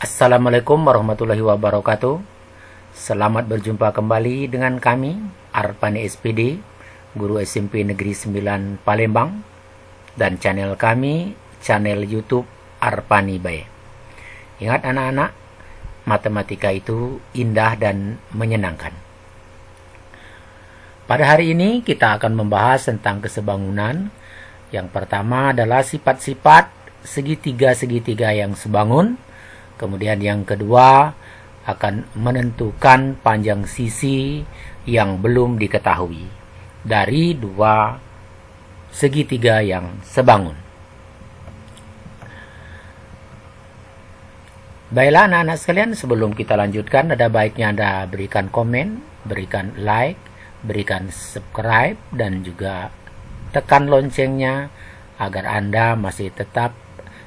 Assalamualaikum warahmatullahi wabarakatuh. Selamat berjumpa kembali dengan kami, Arpani SPD, Guru SMP Negeri 9 Palembang, dan channel kami, channel YouTube Arpani Bae. Ingat anak-anak, matematika itu indah dan menyenangkan. Pada hari ini kita akan membahas tentang kesebangunan. Yang pertama adalah sifat-sifat segitiga-segitiga yang sebangun. Kemudian yang kedua akan menentukan panjang sisi yang belum diketahui dari dua segitiga yang sebangun. Baiklah anak-anak sekalian, sebelum kita lanjutkan ada baiknya Anda berikan komen, berikan like, berikan subscribe, dan juga tekan loncengnya agar Anda masih tetap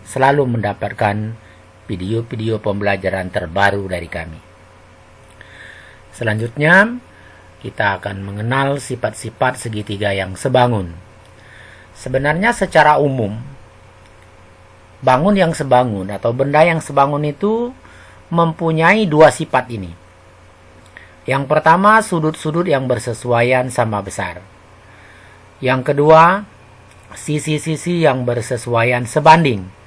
selalu mendapatkan video-video pembelajaran terbaru dari kami. Selanjutnya, kita akan mengenal sifat-sifat segitiga yang sebangun. Sebenarnya secara umum, bangun yang sebangun atau benda yang sebangun itu mempunyai dua sifat ini. Yang pertama, sudut-sudut yang bersesuaian sama besar. Yang kedua, sisi-sisi yang bersesuaian sebanding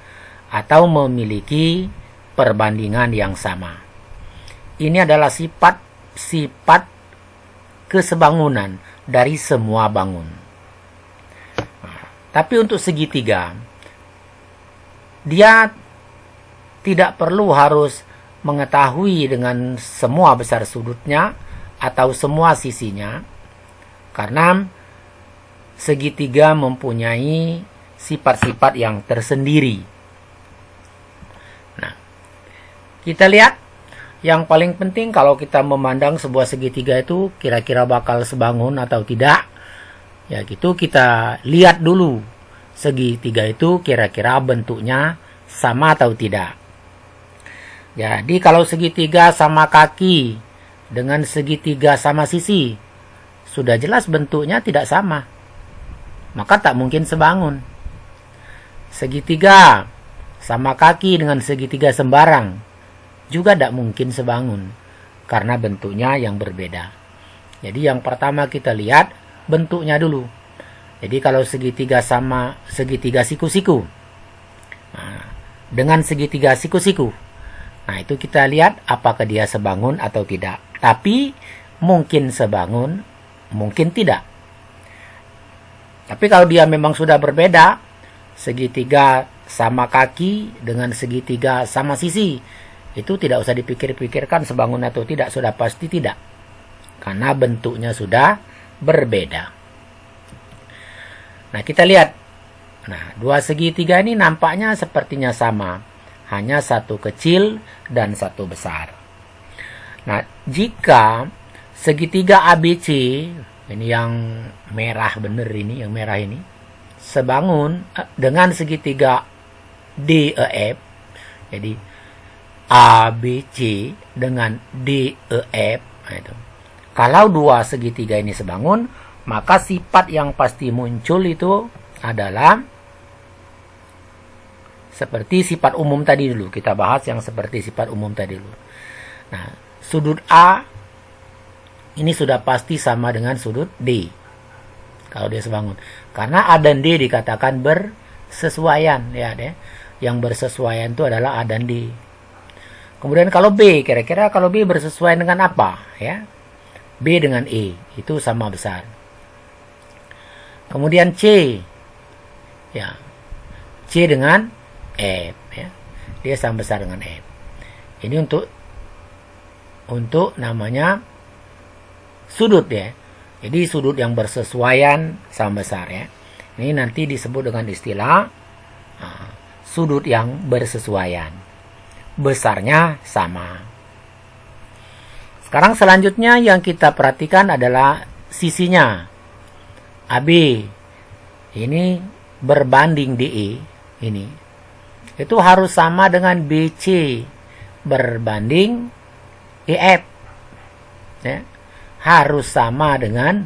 atau memiliki perbandingan yang sama. Ini adalah sifat kesebangunan dari semua bangun. Tapi untuk segitiga, dia tidak perlu harus mengetahui dengan semua besar sudutnya atau semua sisinya, karena segitiga mempunyai sifat-sifat yang tersendiri. Kita lihat, yang paling penting kalau kita memandang sebuah segitiga itu kira-kira bakal sebangun atau tidak. Ya gitu, kita lihat dulu segitiga itu kira-kira bentuknya sama atau tidak. Jadi kalau segitiga sama kaki dengan segitiga sama sisi, sudah jelas bentuknya tidak sama. Maka tak mungkin sebangun. Segitiga sama kaki dengan segitiga sembarang juga tidak mungkin sebangun karena bentuknya yang berbeda. Jadi yang pertama kita lihat bentuknya dulu. Jadi kalau segitiga sama segitiga siku-siku, nah, dengan segitiga siku-siku, nah itu kita lihat apakah dia sebangun atau tidak. Tapi mungkin sebangun, mungkin tidak. Tapi kalau dia memang sudah berbeda, segitiga sama kaki dengan segitiga sama sisi, itu tidak usah dipikir-pikirkan sebangun atau tidak, sudah pasti tidak. Karena bentuknya sudah berbeda. Nah, kita lihat. Nah, dua segitiga ini nampaknya sepertinya sama. Hanya satu kecil dan satu besar. Nah, jika segitiga ABC, ini yang merah bener ini, yang merah ini, sebangun dengan segitiga DEF, jadi ABC dengan DEF. Nah itu. Kalau dua segitiga ini sebangun, maka sifat yang pasti muncul itu adalah seperti sifat umum tadi dulu. Kita bahas yang seperti sifat umum tadi dulu. Nah, sudut A ini sudah pasti sama dengan sudut D. Kalau dia sebangun. Karena A dan D dikatakan bersesuaian. Ya, deh. Yang bersesuaian itu adalah A dan D. Kemudian kalau B, kira-kira kalau B bersesuaian dengan apa? Ya, B dengan E, itu sama besar. Kemudian C, ya, C dengan F, ya, dia sama besar dengan F. Ini untuk namanya sudut ya. Jadi sudut yang bersesuaian sama besar ya. Ini nanti disebut dengan istilah sudut yang bersesuaian. Besarnya sama. Sekarang selanjutnya yang kita perhatikan adalah sisinya. AB ini berbanding DE ini. Itu harus sama dengan BC berbanding EF. Ya. Harus sama dengan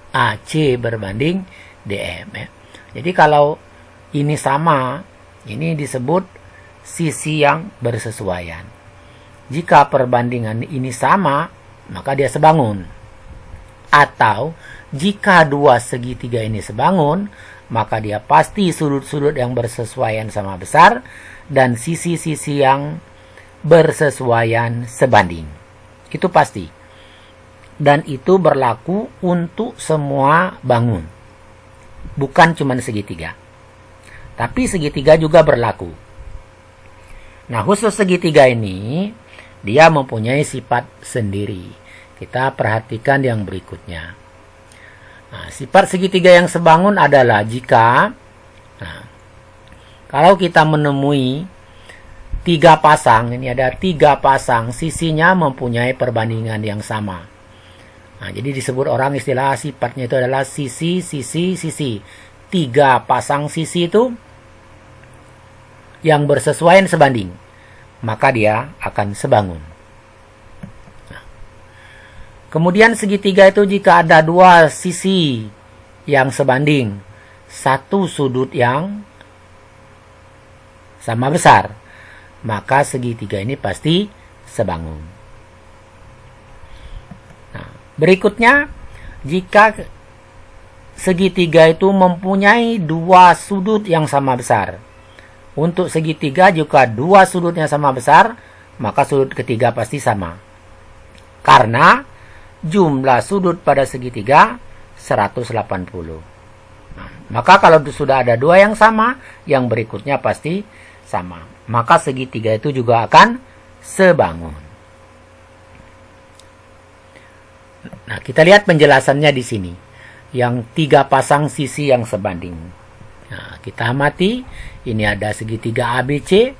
AC berbanding DF. Ya. Jadi kalau ini sama, ini disebut sisi yang bersesuaian. Jika perbandingan ini sama, maka dia sebangun. Atau jika dua segitiga ini sebangun, maka dia pasti sudut-sudut yang bersesuaian sama besar dan sisi-sisi yang bersesuaian sebanding. Itu pasti. Dan itu berlaku untuk semua bangun. Bukan cuma segitiga. Tapi segitiga juga berlaku. Nah, khusus segitiga ini, dia mempunyai sifat sendiri. Kita perhatikan yang berikutnya. Nah, sifat segitiga yang sebangun adalah jika kalau kita menemui tiga pasang, ini ada tiga pasang, sisinya mempunyai perbandingan yang sama. Nah, jadi disebut orang istilah sifatnya itu adalah sisi, sisi, sisi. Tiga pasang sisi itu yang bersesuaian sebanding, maka dia akan sebangun. Nah, kemudian segitiga itu jika ada dua sisi yang sebanding, satu sudut yang sama besar, maka segitiga ini pasti sebangun. Nah, berikutnya, jika segitiga itu mempunyai dua sudut yang sama besar. Untuk segitiga, jika dua sudutnya sama besar, maka sudut ketiga pasti sama. Karena jumlah sudut pada segitiga 180. Nah, maka kalau sudah ada dua yang sama, yang berikutnya pasti sama. Maka segitiga itu juga akan sebangun. Nah, kita lihat penjelasannya di sini. Yang tiga pasang sisi yang sebanding. Nah, kita amati. Ini ada segitiga ABC.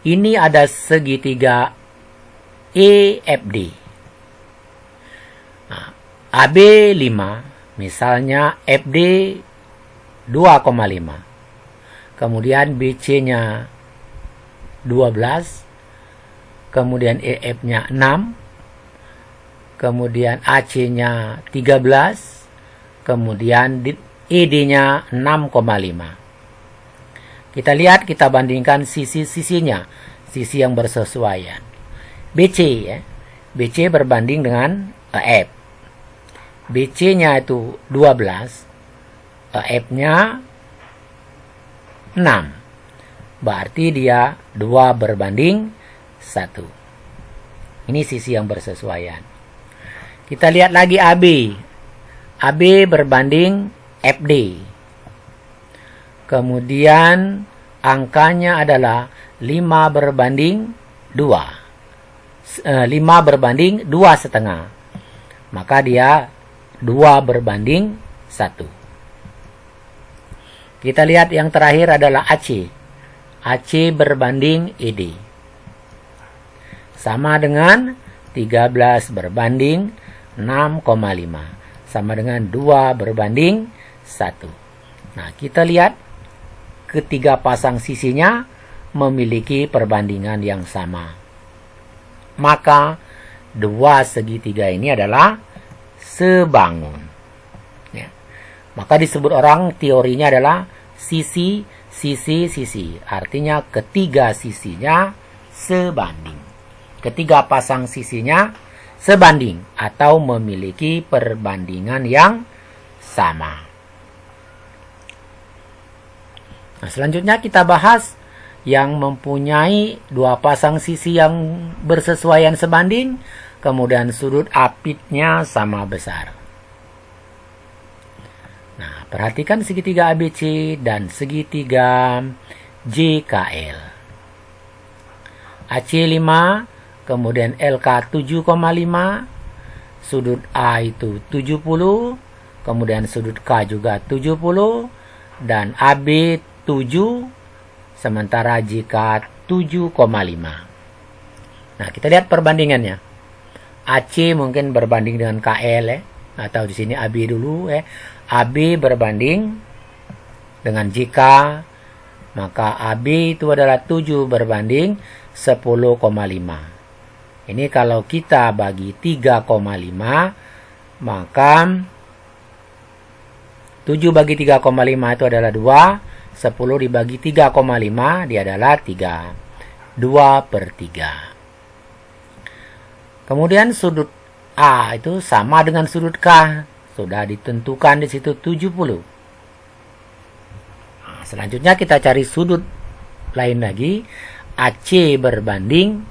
Ini ada segitiga EFD. Nah, AB 5. Misalnya FD 2,5. Kemudian BC-nya 12. Kemudian EF-nya 6. Kemudian AC-nya 13. Kemudian ED-nya 6,5. Kita lihat, kita bandingkan sisi-sisinya. Sisi yang bersesuaian. BC ya. BC berbanding dengan EF. BC-nya itu 12. EF-nya 6. Berarti dia 2 berbanding 1. Ini sisi yang bersesuaian. Kita lihat lagi AB. AB berbanding FD. Kemudian angkanya adalah 5 berbanding 2. 5 berbanding 2,5. Maka dia 2 berbanding 1. Kita lihat yang terakhir adalah AC. AC berbanding ED. Sama dengan 13 berbanding 6,5. Sama dengan 2 berbanding 1. Nah, kita lihat ketiga pasang sisinya memiliki perbandingan yang sama. Maka dua segitiga ini adalah sebangun. Ya. Maka disebut orang teorinya adalah sisi, sisi, sisi. Artinya ketiga sisinya sebanding. Ketiga pasang sisinya sebanding atau memiliki perbandingan yang sama. Nah, selanjutnya kita bahas yang mempunyai dua pasang sisi yang bersesuaian sebanding, kemudian sudut apitnya sama besar. Nah, perhatikan segitiga ABC dan segitiga JKL. AC 5, kemudian LK 7,5, sudut A itu 70, kemudian sudut K juga 70, dan AB 7, sementara JK 7,5. Nah, kita lihat perbandingannya. AC mungkin berbanding dengan KL ya, atau di sini AB dulu ya. AB berbanding dengan JK, maka AB itu adalah 7 berbanding 10,5. Ini kalau kita bagi 3,5, maka 7 bagi 3,5 itu adalah 2. 10 dibagi 3,5 dia adalah 3. 2/3. Kemudian sudut A itu sama dengan sudut K. Sudah ditentukan di situ 70. Nah, selanjutnya kita cari sudut lain lagi. AC berbanding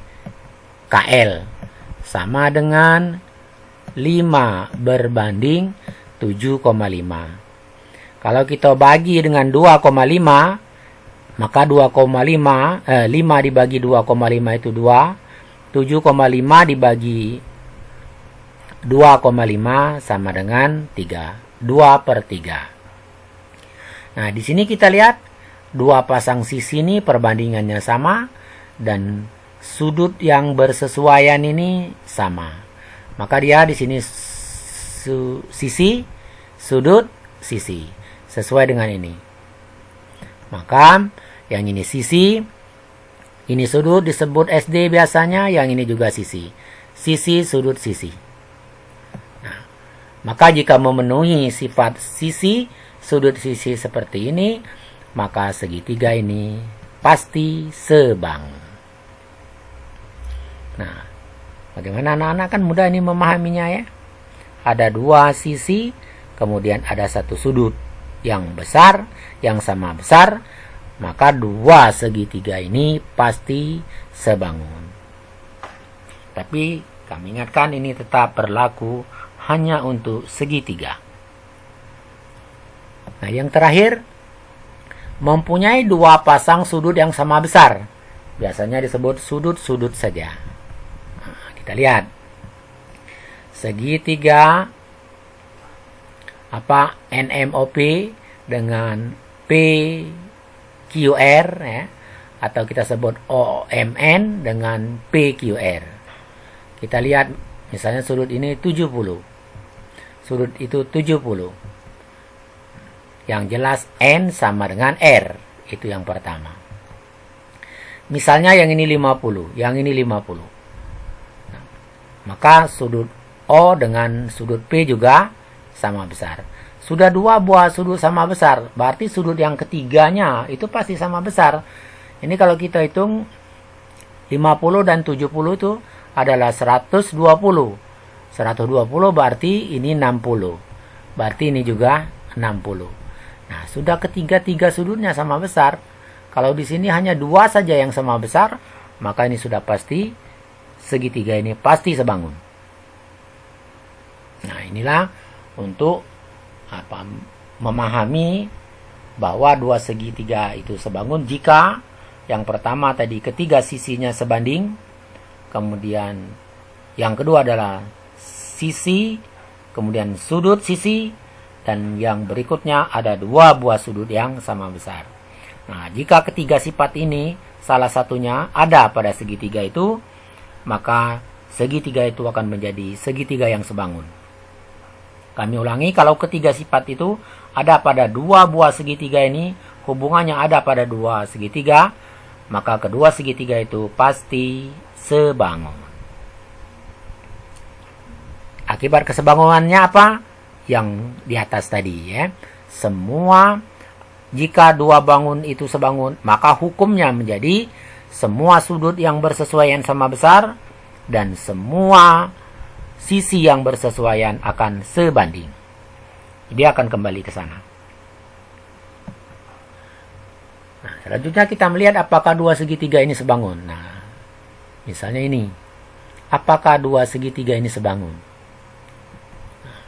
KL. Sama dengan 5 berbanding 7,5. Kalau kita bagi dengan 2,5, maka 5 dibagi 2,5 itu 2. 7,5 dibagi 2,5 sama dengan 3. 2/3. Nah, di sini kita lihat dua pasang sisi ini perbandingannya sama dan sudut yang bersesuaian ini sama. Maka dia di sini sisi, sudut, sisi. Sesuai dengan ini. Maka yang ini sisi, ini sudut disebut SD biasanya, yang ini juga sisi. Sisi, sudut, sisi. Nah, maka jika memenuhi sifat sisi, sudut, sisi seperti ini, maka segitiga ini pasti sebangun. Nah, bagaimana anak-anak, kan mudah ini memahaminya ya. Ada dua sisi, kemudian ada satu sudut yang besar, yang sama besar, maka dua segitiga ini pasti sebangun. Tapi kami ingatkan ini tetap berlaku hanya untuk segitiga. Nah, yang terakhir, mempunyai dua pasang sudut yang sama besar. Biasanya disebut sudut-sudut saja. Nah, kita lihat. Segitiga NMOP dengan PQR ya, atau kita sebut OMN dengan PQR. Kita lihat misalnya sudut ini 70. Sudut itu 70. Yang jelas N sama dengan R. Itu yang pertama. Misalnya yang ini 50, yang ini 50. Nah, maka sudut O dengan sudut P juga sama besar. Sudah dua buah sudut sama besar, berarti sudut yang ketiganya itu pasti sama besar. Ini kalau kita hitung 50 dan 70 itu adalah 120. 120 berarti ini 60. Berarti ini juga 60. Nah, sudah ketiga-tiga sudutnya sama besar. Kalau di sini hanya dua saja yang sama besar, maka ini sudah pasti segitiga ini pasti sebangun. Nah, inilah untuk memahami bahwa dua segitiga itu sebangun jika yang pertama tadi ketiga sisinya sebanding, kemudian yang kedua adalah sisi, kemudian sudut sisi, dan yang berikutnya ada dua buah sudut yang sama besar. Nah, jika ketiga sifat ini salah satunya ada pada segitiga itu, maka segitiga itu akan menjadi segitiga yang sebangun. Kami ulangi, kalau ketiga sifat itu ada pada dua buah segitiga ini, hubungannya ada pada dua segitiga, maka kedua segitiga itu pasti sebangun. Akibat kesebangunannya apa? Yang di atas tadi ya. Semua, jika dua bangun itu sebangun, maka hukumnya menjadi semua sudut yang bersesuaian sama besar dan semua sisi yang bersesuaian akan sebanding. Dia akan kembali ke sana. Nah, selanjutnya kita melihat apakah dua segitiga ini sebangun. Nah, misalnya ini. Apakah dua segitiga ini sebangun? Nah,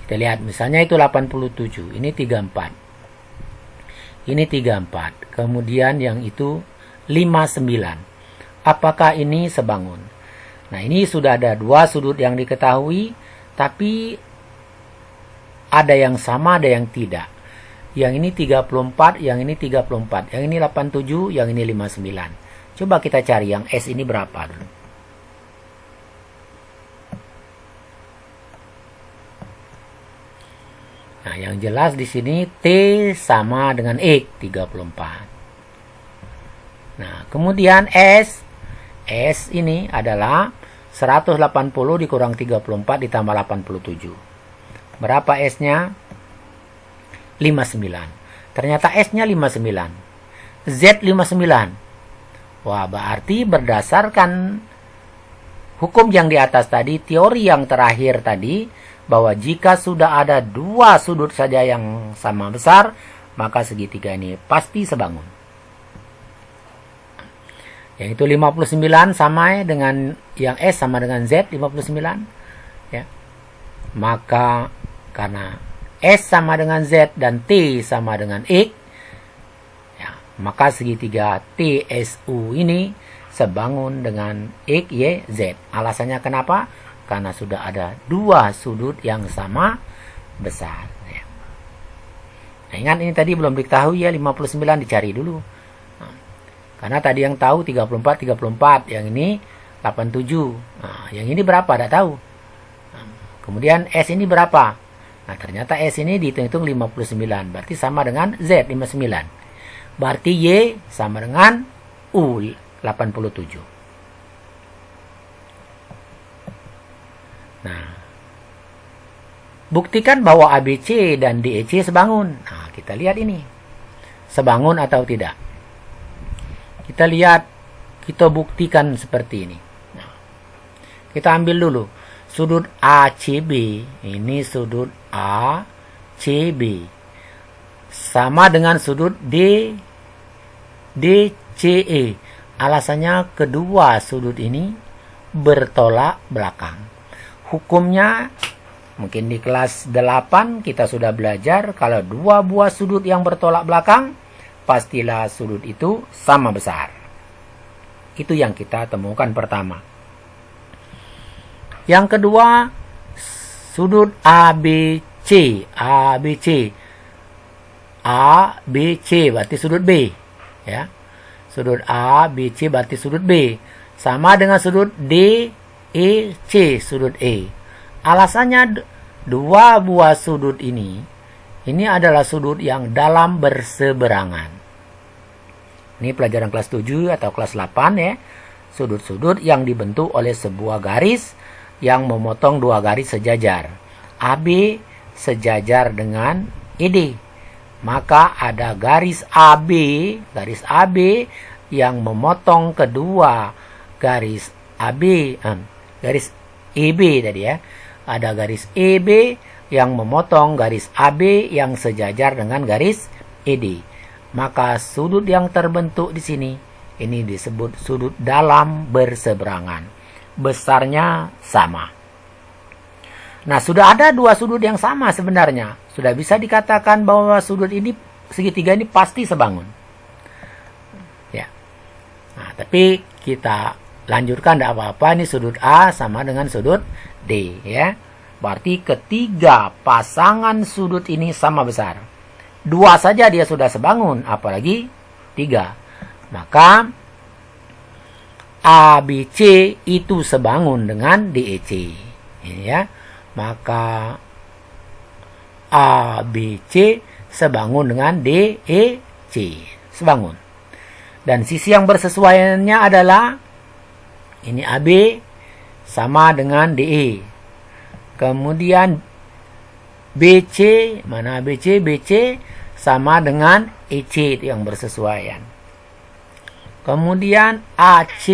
kita lihat misalnya itu 87, ini 34. Ini 34. Kemudian yang itu 59. Apakah ini sebangun? Nah, ini sudah ada dua sudut yang diketahui, tapi ada yang sama, ada yang tidak. Yang ini 34, yang ini 34, yang ini 87, yang ini 59. Coba kita cari yang S ini berapa dulu. Nah, yang jelas di sini T sama dengan E, 34. Nah, kemudian S ini adalah 180 dikurang 34 ditambah 87. Berapa S-nya? 59. Ternyata S-nya 59. Z 59. Wah, berarti berdasarkan hukum yang di atas tadi, teori yang terakhir tadi, bahwa jika sudah ada dua sudut saja yang sama besar, maka segitiga ini pasti sebangun. Yang itu 59 sama dengan yang S sama dengan Z 59. Ya. Maka karena S sama dengan Z dan T sama dengan X, ya, maka segitiga TSU ini sebangun dengan X, Y, Z. Alasannya kenapa? Karena sudah ada dua sudut yang sama besar. Ya. Nah, ingat ini tadi belum diketahui ya, 59 dicari dulu. Nah, karena tadi yang tahu 34, yang ini 87. Nah, yang ini berapa? Tidak tahu. Nah, kemudian S ini berapa? Nah, ternyata S ini dihitung-hitung 59. Berarti sama dengan Z 59. Berarti Y sama dengan U 87. Nah, buktikan bahwa ABC dan DEC sebangun. Nah, kita lihat ini. Sebangun atau tidak. Kita lihat, kita buktikan seperti ini. Nah, kita ambil dulu. Sudut ACB, ini sudut ACB. Sama dengan sudut DCE. Alasannya kedua sudut ini bertolak belakang. Hukumnya mungkin di kelas 8 kita sudah belajar kalau dua buah sudut yang bertolak belakang, pastilah sudut itu sama besar. Itu yang kita temukan pertama. Yang kedua, sudut ABC. ABC berarti sudut B. Ya. Sudut ABC berarti sudut B. Sama dengan sudut DEC, sudut E. Alasannya dua buah sudut ini adalah sudut yang dalam berseberangan. Ini pelajaran kelas 7 atau kelas 8 ya. Sudut-sudut yang dibentuk oleh sebuah garis yang memotong dua garis sejajar. AB sejajar dengan ED. Maka ada garis AB yang memotong kedua garis AB, garis EB tadi ya. Ada garis EB yang memotong garis AB yang sejajar dengan garis ED. Maka sudut yang terbentuk di sini ini disebut sudut dalam berseberangan. Besarnya sama. Nah, sudah ada dua sudut yang sama sebenarnya. Sudah bisa dikatakan bahwa sudut ini, segitiga ini pasti sebangun. Ya. Nah, tapi kita lanjutkan tidak apa-apa. Ini sudut A sama dengan sudut D. Ya. Berarti ketiga pasangan sudut ini sama besar. Dua saja dia sudah sebangun, apalagi tiga. Maka ABC itu sebangun dengan DEC. Ya. Maka ABC sebangun dengan DEC. Sebangun. Dan sisi yang bersesuaiannya adalah ini AB sama dengan DE. Kemudian BC, mana ABC? BC sama dengan EC, itu yang bersesuaian. Kemudian AC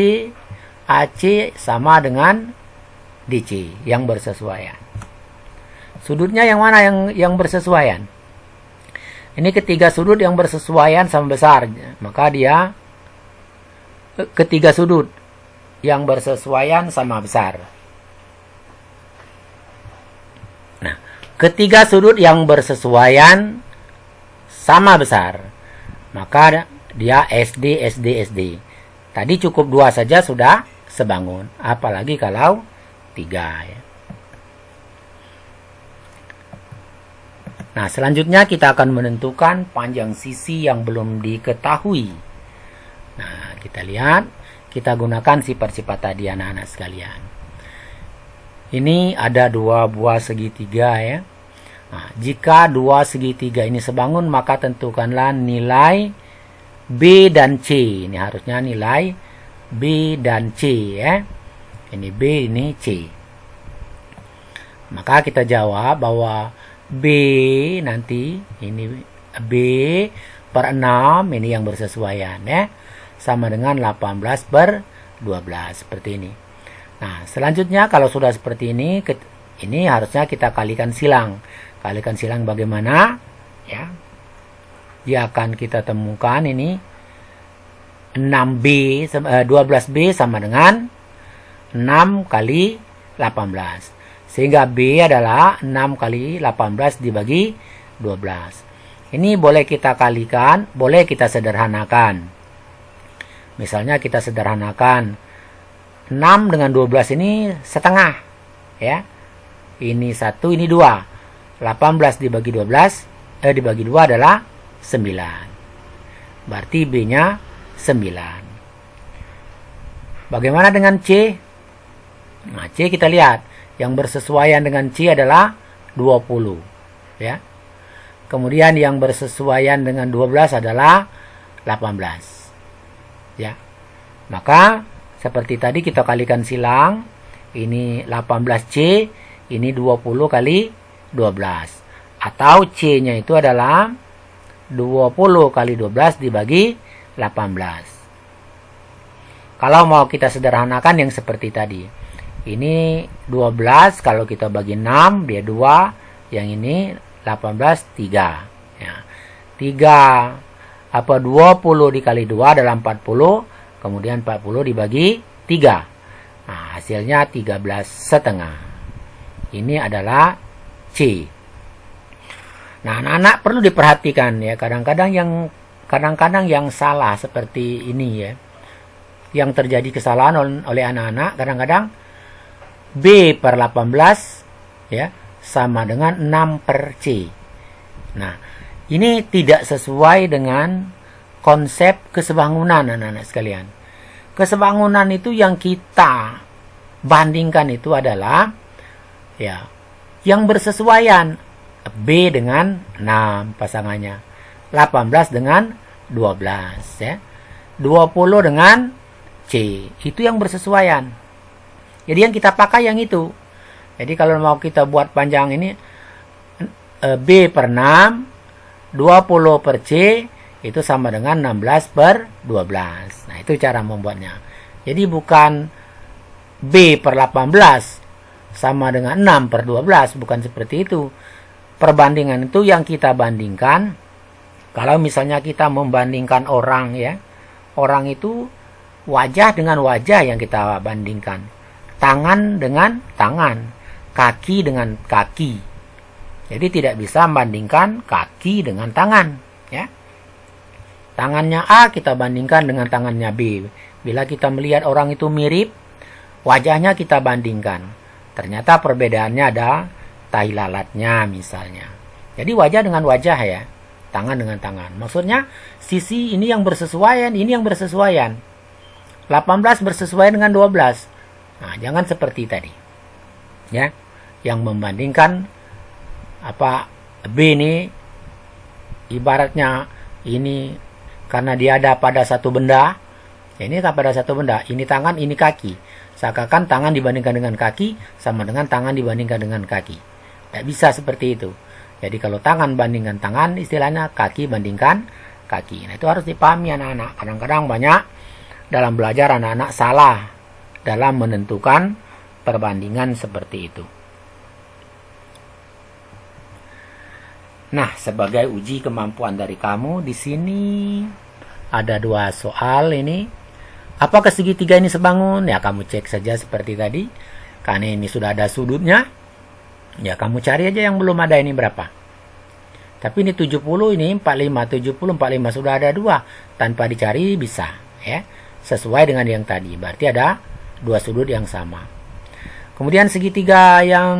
sama dengan DC, yang bersesuaian. Sudutnya yang mana yang bersesuaian? Ini ketiga sudut yang bersesuaian sama besar. Maka dia ketiga sudut yang bersesuaian sama besar. Nah, ketiga sudut yang bersesuaian sama besar. Maka dia SD. Tadi cukup dua saja sudah sebangun. Apalagi kalau tiga ya. Nah, selanjutnya kita akan menentukan panjang sisi yang belum diketahui. Nah, kita lihat. Kita gunakan sifat-sifat tadi anak-anak sekalian. Ini ada dua buah segitiga ya. Nah, jika dua segitiga ini sebangun, maka tentukanlah nilai B dan C. Ini harusnya nilai B dan C ya. Ini B, ini C. Maka kita jawab bahwa B nanti ini B per 6 ini yang bersesuaian ya. sama dengan 18 per 12 seperti ini. Nah, selanjutnya kalau sudah seperti ini harusnya kita kalikan silang. Kalikan silang bagaimana? Ya. Dia akan kita temukan ini 12B sama dengan 6 kali 18. Sehingga B adalah 6 kali 18 dibagi 12. Ini boleh kita kalikan, boleh kita sederhanakan. Misalnya kita sederhanakan 6 dengan 12 ini setengah. Ya. Ini 1, ini 2. 18 dibagi 12, dibagi 2 adalah 9. Berarti B-nya 9. Bagaimana dengan C? Nah, C kita lihat. Yang bersesuaian dengan C adalah 20. Ya. Kemudian yang bersesuaian dengan 12 adalah 18. Ya. Maka seperti tadi kita kalikan silang. Ini 18C, ini 20 kali 12. Atau C-nya itu adalah 20 kali 12 dibagi 18. Kalau mau kita sederhanakan yang seperti tadi. Ini 12 kalau kita bagi 6 dia 2. Yang ini 18 3. Ya. 20 dikali 2 adalah 40. Kemudian 40 dibagi 3. Nah, hasilnya 13,5. Ini adalah C. Nah, anak-anak perlu diperhatikan ya, kadang-kadang yang salah seperti ini ya. Yang terjadi kesalahan oleh anak-anak kadang-kadang B per 18 ya sama dengan 6 per C. Nah, ini tidak sesuai dengan konsep kesebangunan anak-anak sekalian. Kesebangunan itu yang kita bandingkan itu adalah ya yang bersesuaian. B dengan 6 pasangannya. 18 dengan 12 ya. 20 dengan C. Itu yang bersesuaian. Jadi yang kita pakai yang itu. Jadi kalau mau kita buat panjang ini B per 6, 20 per C itu sama dengan 16 per 12. Nah, itu cara membuatnya. Jadi bukan B per 18 sama dengan 6 per 12, bukan seperti itu. Perbandingan itu yang kita bandingkan. Kalau misalnya kita membandingkan orang ya, orang itu wajah dengan wajah yang kita bandingkan, tangan dengan tangan, kaki dengan kaki. Jadi tidak bisa membandingkan kaki dengan tangan ya. Tangannya A kita bandingkan dengan tangannya B. Bila kita melihat orang itu mirip, wajahnya kita bandingkan. Ternyata perbedaannya ada tahi lalatnya misalnya. Jadi wajah dengan wajah ya, tangan dengan tangan. Maksudnya sisi ini yang bersesuaian, ini yang bersesuaian. 18 bersesuaian dengan 12. Nah, jangan seperti tadi. Ya, yang membandingkan B ini ibaratnya ini karena dia ada pada satu benda. Ya, ini pada satu benda, ini tangan, ini kaki. Seakan-akan tangan dibandingkan dengan kaki sama dengan tangan dibandingkan dengan kaki. Tidak bisa seperti itu. Jadi kalau tangan bandingkan tangan, istilahnya kaki bandingkan kaki. Nah, itu harus dipahami anak-anak. Kadang-kadang banyak dalam belajar anak-anak salah dalam menentukan perbandingan seperti itu. Nah, sebagai uji kemampuan dari kamu, di sini ada 2 soal ini. Apakah segitiga ini sebangun? Ya, kamu cek saja seperti tadi. Karena ini sudah ada sudutnya. Ya, kamu cari aja yang belum ada ini berapa. Tapi ini 70, ini 45, 70, 45 sudah ada 2. Tanpa dicari bisa, ya. Sesuai dengan yang tadi. Berarti ada 2 sudut yang sama. Kemudian segitiga yang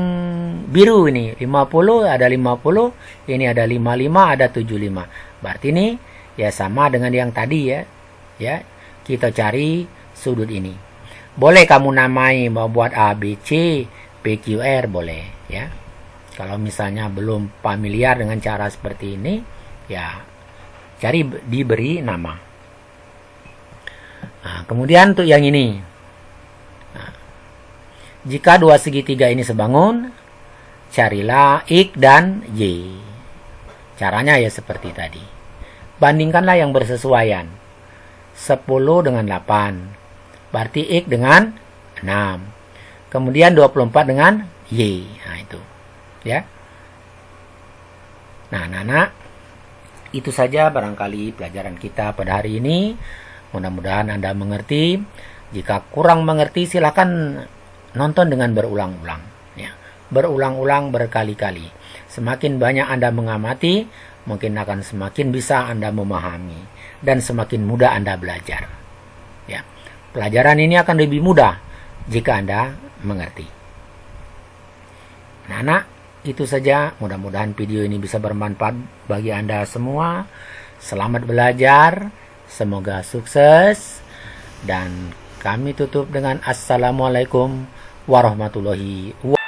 biru ini, 50, ada 50, ini ada 55, ada 75. Berarti ini ya sama dengan yang tadi ya. Ya, kita cari sudut ini. Boleh kamu namai mau buat A, B, C, PQR boleh ya. Kalau misalnya belum familiar dengan cara seperti ini, ya cari diberi nama. Nah, kemudian untuk yang ini. Nah, jika 2 segitiga ini sebangun, carilah X dan Y. Caranya ya seperti tadi. Bandingkanlah yang bersesuaian. 10 dengan 8. Berarti X dengan 6. Kemudian 24 dengan Y. Nah, itu. Ya. Nah, anak-anak, itu saja barangkali pelajaran kita pada hari ini. Mudah-mudahan Anda mengerti. Jika kurang mengerti, silakan nonton dengan berulang-ulang. Ya. Berulang-ulang berkali-kali. Semakin banyak Anda mengamati, mungkin akan semakin bisa Anda memahami. Dan semakin mudah Anda belajar. Ya. Pelajaran ini akan lebih mudah jika Anda mengerti. Anak-anak, itu saja. Mudah-mudahan video ini bisa bermanfaat bagi Anda semua. Selamat belajar. Semoga sukses. Dan kami tutup dengan Assalamualaikum warahmatullahi wabarakatuh.